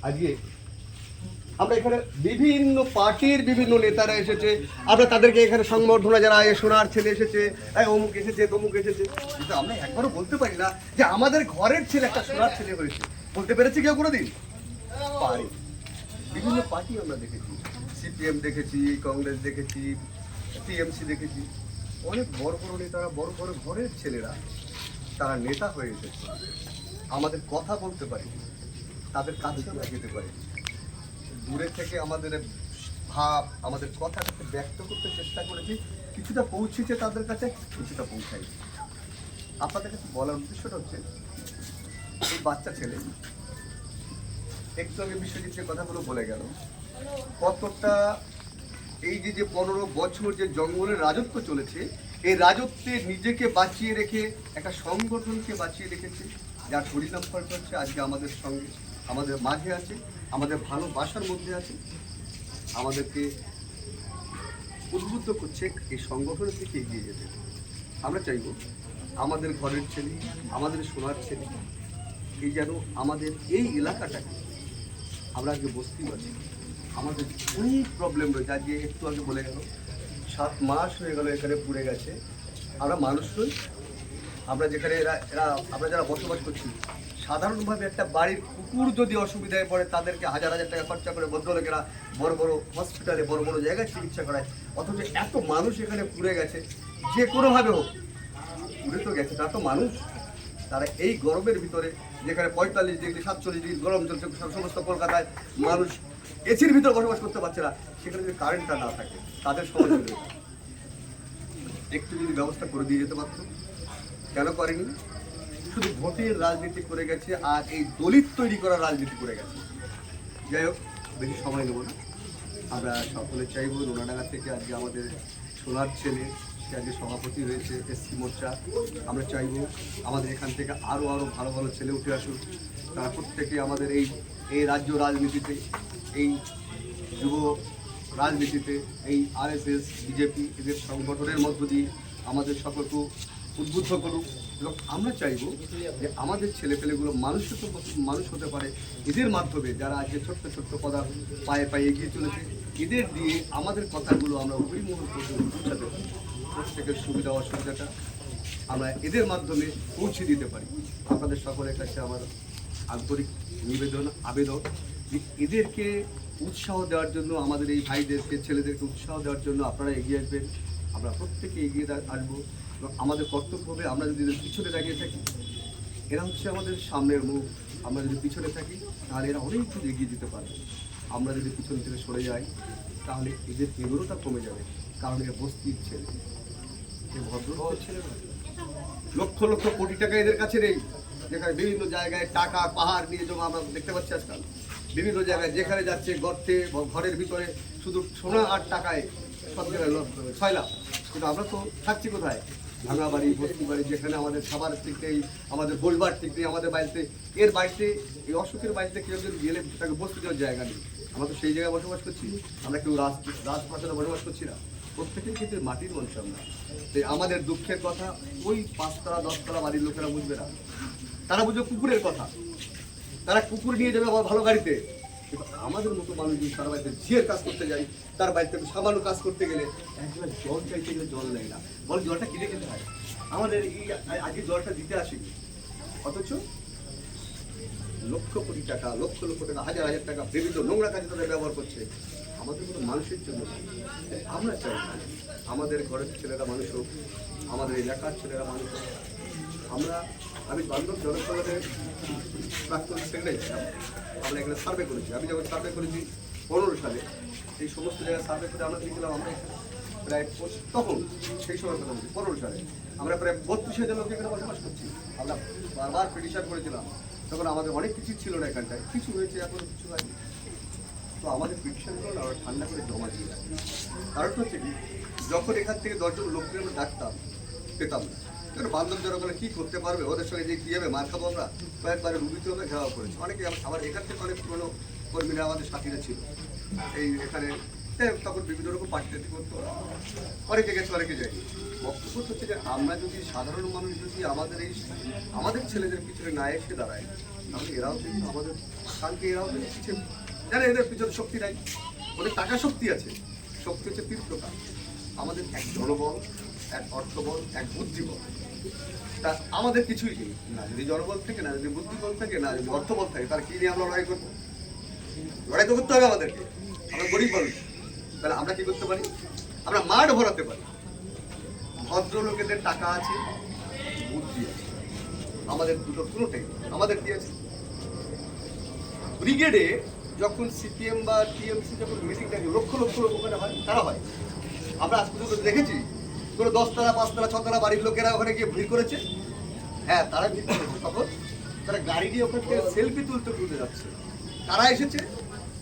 আজকে আমরা এখানে বিভিন্ন পার্টির বিভিন্ন নেতারা এসেছে, আমরা তাদেরকে এখানে সংবর্ধনা যারা সোনার ছেলে এসেছে, অমুক এসেছে তমুক এসেছে, কিন্তু আমরা একবারও বলতে পারি না যে আমাদের ঘরের ছেলে একটা সোনার ছেলে হয়েছে। বলতে পেরেছি কেউ কোনোদিন? পারি। বিভিন্ন পার্টি আমরা দেখেছি, সিপিএম দেখেছি, কংগ্রেস দেখেছি, টিএমসি দেখেছি, অনেক বড় বড় নেতারা, বড় বড় ঘরের ছেলেরা তারা নেতা হয়ে এসেছে। আমাদের কথা বলতে পারি, তাদের কাছে আমরা যেতে পারি, দূরে থেকে আমাদের ভাব, আমাদের কথাটাকে ব্যক্ত করতে চেষ্টা করেছি, কিছুটা পৌঁছেছে তাদের কাছে, কিছুটা পৌঁছাই। আপনাদের কাছে বলার উদ্দেশ্যটা হচ্ছে, এই বাচ্চা ছেলে একটু আগে বিশ্বজিৎ যে কথাগুলো বলে গেল, কতটা এই যে 15 বছর যে জঙ্গলের রাজত্ব চলেছে, এই রাজত্বে নিজেকে বাঁচিয়ে রেখে একটা সংগঠনকে বাঁচিয়ে রেখেছে, যার পরিণাম ফলটা হচ্ছে আজকে আমাদের সঙ্গে, আমাদের মাঝে আছে, আমাদের ভালোবাসার মধ্যে আছে, আমাদেরকে উদ্বুদ্ধ করছে এই সংগঠনের দিকে এগিয়ে যেতে। আমরা চাইব আমাদের ঘরের ছেলে, আমাদের সোনার ছেলে, এই যেন আমাদের এই এলাকাটাকে, আমরা আজকে বস্তি আছি, আমাদের অনেক প্রবলেম রয়েছে। আজকে একটু আগে বলে গেল 7 মাস হয়ে গেল এখানে পুড়ে গেছে। আমরা মানুষ নই, আমরা যেখানে আমরা যারা বসবাস করছি, সাধারণভাবে একটা বাড়ির কুকুর যদি অসুবিধায় পড়ে তাদেরকে হাজার হাজার টাকা খরচা করে ভদ্রলোকেরা বড় বড় হসপিটালে, বড় বড় জায়গায় চিকিৎসা করায়, অথচ এত মানুষ এখানে পুড়ে গেছে, যে কোনোভাবে হোক পুড়ে তো গেছে, তারা তো মানুষ। তারা এই গরমের ভিতরে, যেখানে 45 ডিগ্রি 47 ডিগ্রি গরম চলছে সমস্ত কলকাতায়, মানুষ এসির ভিতরে বসবাস করতে পারছে না, সেখানে যদি কারেন্টটা না থাকে তাদের সমস্যা একটু যদি ব্যবস্থা করে দিয়ে যেতে পারতো, কেন করেনি? শুধু ভোটের রাজনীতি করে গেছে, আর এই দলিত তৈরি করার রাজনীতি করে গেছে। যাই হোক, বেশি সময় নেব না। আমরা সকলে চাইব নোনাডাঙ্গা থেকে আজকে আমাদের সোনার ছেলে, সে আজকে সভাপতি হয়েছে এসসি মোর্চা, আমরা চাইব আমাদের এখান থেকে আরও ভালো ভালো ছেলে উঠে আসুক, তারা প্রত্যেকে আমাদের এই রাজ্য রাজনীতিতে, এই যুব রাজনীতিতে, এই আরএসএস বিজেপি এদের সংগঠনের মধ্য দিয়ে আমাদের সকলকে উদ্বুদ্ধ করুক। এবং আমরা চাইব যে আমাদের ছেলেপেলেগুলো মানুষ হতে পারে এদের মাধ্যমে, যারা আজকে ছোট্ট ছোট্ট পদা পায়ে পায়ে এগিয়ে চলেছে, এদের দিয়ে আমাদের কথাগুলো আমরা ওই মুহূর্তে পৌঁছাতে পারি, প্রত্যেকের সুবিধা অসুবিধাটা আমরা এদের মাধ্যমে পৌঁছে দিতে পারি। আপনাদের সকলের কাছে আমার আন্তরিক নিবেদন, আবেদন যে এদেরকে উৎসাহ দেওয়ার জন্য, আমাদের এই ভাইদেরকে, ছেলেদেরকে উৎসাহ দেওয়ার জন্য আপনারা এগিয়ে আসবেন, আমরা প্রত্যেকে এগিয়ে আসবো। এবং আমাদের কর্তব্য হবে, আমরা যদি এদের পিছনে দাঁড়িয়ে থাকি, এরা হচ্ছে আমাদের সামনের মুখ, আমরা যদি পিছনে থাকি তাহলে এরা অনেক দূর এগিয়ে যেতে পারবে। আমরা যদি পিছন থেকে সরে যাই তাহলে এদের এগোনোটা কমে যাবে, কারণ এরা বস্তির ছেলে, এ ভদ্র ছেলে নয়। লক্ষ লক্ষ কোটি টাকা এদের কাছে নেই, যেখানে বিভিন্ন জায়গায় টাকা পাহাড় নিয়ে জমা আমরা দেখতে পাচ্ছি আজকাল। বিভিন্ন জায়গায় যেখানে যাচ্ছে, গর্তে ঘরের ভিতরে শুধু সোনা আর টাকায় সব জায়গায় ছয়লাভ। কিন্তু আমরা তো থাকছি কোথায়? ভাঙা বাড়ি, বস্তি বাড়ি, যেখানে আমাদের খাবার ঠিক নেই, আমাদের বলবার ঠিক নেই, আমাদের বাড়িতে, এর বাড়িতে, এই অসুখের বাড়িতে কেউ যদি গেলে তাকে বসতে দেওয়ার জায়গা নেই। আমরা তো সেই জায়গায় বসবাস করছি, আমরা কেউ রাজপ্রাসাদে বসবাস করছি না, প্রত্যেকেই কিন্তু মাটির মানুষ আমরা। তাই আমাদের দুঃখের কথা ওই 5 তলা 10 তলা বাড়ির লোকেরা বুঝবে না, তারা বুঝবে কুকুরের কথা, তারা কুকুর নিয়ে যাবে আবার ভালো গাড়িতে। কিন্তু আমাদের মতো মানুষ যদি সারা বাড়িতে ঝিয়ের কাজ করতে যাই, তার বাড়িতে সামান্য কাজ করতে গেলে এক গ্লাস জল চাইতে গেলে জল নেয় না, বল জলটা কিনে খেতে হয়। আমাদের এই আজকে জলটা দিতে আসেনি, অথচ লক্ষ কোটি টাকা, লক্ষ লক্ষ টাকা, হাজার হাজার টাকা বিভিন্ন নোংরা কাজে তাদের ব্যবহার করছে, আমাদের কোনো মানুষের জন্য। আমরা চাই আমাদের ঘরের ছেলেরা মানুষ হোক, আমাদের এলাকার ছেলেরা মানুষ হোক। আমি বান্ধব জনসভাদের প্রাক্তন সেক্রেটারি ছিলাম, আমরা এখানে সার্ভে করেছি। আমি যখন সার্ভে করেছি 15 সালে, এই সমস্ত জায়গায় সার্ভে করে আমরা দিয়েছিলাম, আমরা প্রায় তখন সেই সময় কথা বলছি 15 সালে আমরা প্রায় 32,000 লোক এখানে বসবাস করছি। আমরা বারবার পিটিশন করেছিলাম, তখন আমাদের অনেক কিছু ছিল না এখানটায়, কিছু হয়েছে, এখন কিছু হয়নি। তো আমাদের পিটিশনগুলো আমরা ঠান্ডা করে জমা দিয়ে রাখি। কারণটা হচ্ছে কি, যখন এখান থেকে 10 জন লোককে আমরা ডাকতাম, পেতাম না, কারণ বান্ধব জনগণ কী করতে পারবে, ওদের সঙ্গে যে কী হবে, মার খাবো আমরা। কয়েকবারে রুবিতে আমরা ঘেরাও করেছি, অনেকে আমার এখান থেকে অনেক পুরোনো কর্মীরা আমাদের সাথীরা ছিল এই এখানে, তখন বিভিন্ন রকম পার্টি করতো, অনেকে গেছে অনেকে যায়নি। বক্তব্য হচ্ছে যে আমরা যদি সাধারণ মানুষ যদি আমাদের ছেলেদের পিছনে না এসে দাঁড়ায়, তাহলে এরাও কিন্তু আমাদের কালকে এরাও কিন্তু পিছিয়ে জানে এদের পিছনে শক্তি নাই, ওদের টাকা শক্তি আছে, শক্তি হচ্ছে তীর্থতা। আমাদের এক জনবল, এক অর্থবল, এক বুদ্ধিবল, তা আমাদের কিছুই নেই। না যদি জনবল থাকে, না যদি বুদ্ধিবল থাকে, না যদি অর্থবল থাকে, তার কি নিয়ে আমরা লড়াই করবো? লড়াই তো করতে হবে আমাদেরকে। আমরা গরিব মানুষ, তাহলে আমরা কি করতে পারি? আমরা মাঠ ভরাতে পারি। ভদ্রলোকেদের টাকা আছে, বুদ্ধি আছে, আমাদের দুটো পুরোটাই। আমাদের কি আছে? ব্রিগেডে যখন সিপিএম বা টিএমসি যখন মিটিং থাকে, লক্ষ লক্ষ লোক ওখানে হয়, তারা হয়। আমরা আজ পর্যন্ত দেখেছি কোনো 10তলা 5তলা 6তলা বাড়ির লোকেরা ওখানে গিয়ে ভিড় করেছে? হ্যাঁ, তারা ভিড় করেছে। তখন তারা গাড়ি দিয়ে ওখান থেকে সেলফি তুলতে যাচ্ছে। তারা এসেছে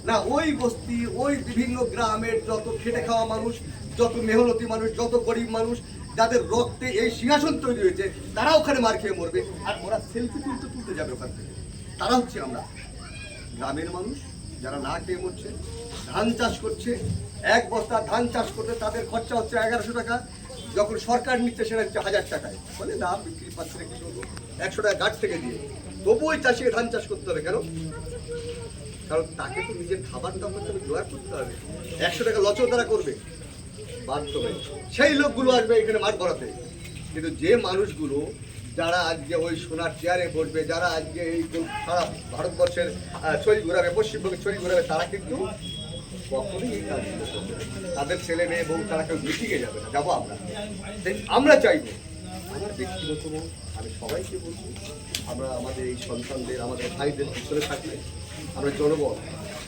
না, ওই বস্তি, ওই বিভিন্ন গ্রামের যত খেটে খাওয়া মানুষ, যত মেহনতি মানুষ, যত গরিব মানুষ, যাদের রক্তে এই সিংহাসন তৈরি হয়েছে, তারা ওখানে মার খেয়ে মরবে, আর ওরা সেলফি তুলতে যাবে ওখান থেকে। তারা হচ্ছে আমরা, গ্রামের মানুষ যারা না খেয়ে মরছে, ধান চাষ করছে। 1 বস্তা ধান চাষ করতে তাদের খরচা হচ্ছে 1100 টাকা, যখন সরকার নিচ্ছে সেটা হচ্ছে 1000 টাকায়। বলে না বিক্রি পাচ্ছে না, কি করবো, 100 টাকা গাছ থেকে দিয়ে। তবুও ওই চাষিকে ধান চাষ করতে হবে কেন? কারণ তাকে তো নিজের খাবারটা করতে হবে, জোগাড় করতে হবে। 100 টাকা লচও তারা করবে বাধ্য হয়ে, সেই লোকগুলো আসবে এখানে মাঠ ভরাতে। কিন্তু যে মানুষগুলো যারা আজকে ওই সোনার চেয়ারে বসবে, যারা আজকে এই সারা ভারতবর্ষের ছড়ি ঘোরাবে, পশ্চিমবঙ্গের ছড়ি ঘোরাবে, তারা কিন্তু কখনোই এই কাজগুলো করবে না। তাদের ছেলে মেয়ে বউ তারা কেউ মিটিংয়ে যাবে না, যাবো আমরা। তাই আমরা চাইবো, আমার ব্যক্তিগত মত, আমি সবাইকে বলবো, আমরা আমাদের এই সন্তানদের, আমাদের ভাইদের পিছনে থাকলে আমরা জনবল,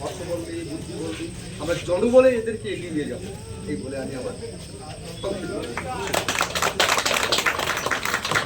অর্থবল দিয়ে, বুদ্ধিবল দিই, আমরা জনবলে এদেরকে এগিয়ে নিয়ে যাবো, এই বলে আমি আমার